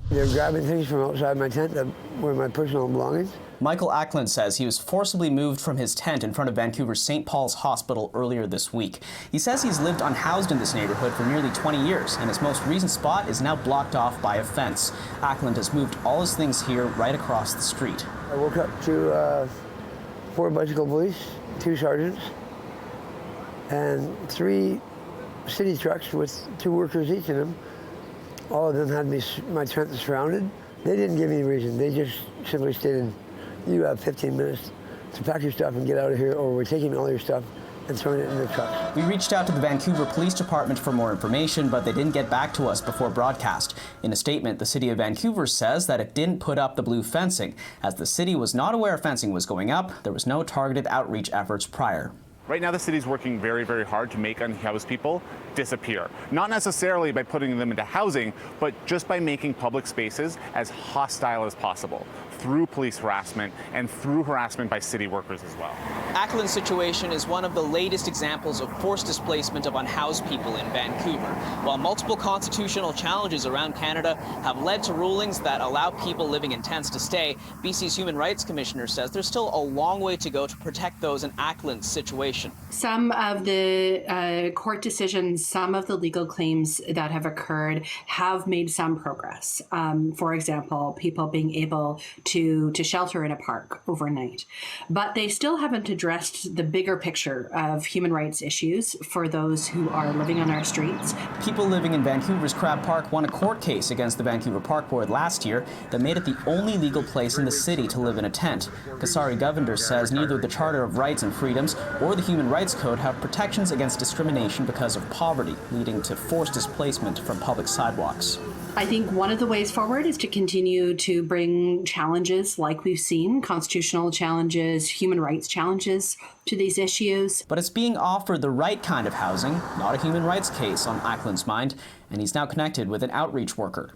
They're grabbing things from outside my tent that were my personal belongings. Michael Ackland says he was forcibly moved from his tent in front of Vancouver's St. Paul's Hospital earlier this week. He says he's lived unhoused in this neighborhood for nearly 20 years, and his most recent spot is now blocked off by a fence. Ackland has moved all his things here right across the street. I woke up to 4 bicycle police, 2 sergeants, and 3 city trucks with 2 workers each in them. All of them had my tent surrounded. They didn't give me a reason. They just simply stated, you have 15 minutes to pack your stuff and get out of here, or we're taking all your stuff and throwing it in the trucks. We reached out to the Vancouver Police Department for more information, but they didn't get back to us before broadcast. In a statement, the City of Vancouver says that it didn't put up the blue fencing. As the city was not aware fencing was going up, there was no targeted outreach efforts prior. Right now, the city's working very, very hard to make unhoused people disappear. Not necessarily by putting them into housing, but just by making public spaces as hostile as possible through police harassment and through harassment by city workers as well. Ackland's situation is one of the latest examples of forced displacement of unhoused people in Vancouver. While multiple constitutional challenges around Canada have led to rulings that allow people living in tents to stay, BC's Human Rights Commissioner says there's still a long way to go to protect those in Ackland's situation. Some of the court decisions, some of the legal claims that have occurred have made some progress. For example, people being able to shelter in a park overnight. But they still haven't addressed the bigger picture of human rights issues for those who are living on our streets. People living in Vancouver's Crab Park won a court case against the Vancouver Park Board last year that made it the only legal place in the city to live in a tent. Kasari Govender says neither the Charter of Rights and Freedoms or the Human Rights Code have protections against discrimination because of poverty, leading to forced displacement from public sidewalks. I think one of the ways forward is to continue to bring challenges like we've seen, constitutional challenges, human rights challenges to these issues. But it's being offered the right kind of housing, not a human rights case on Ackland's mind, and he's now connected with an outreach worker.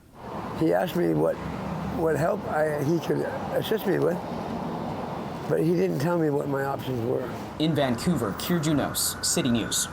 He asked me what help he could assist me with, but he didn't tell me what my options were. In Vancouver, Kier Junos, City News.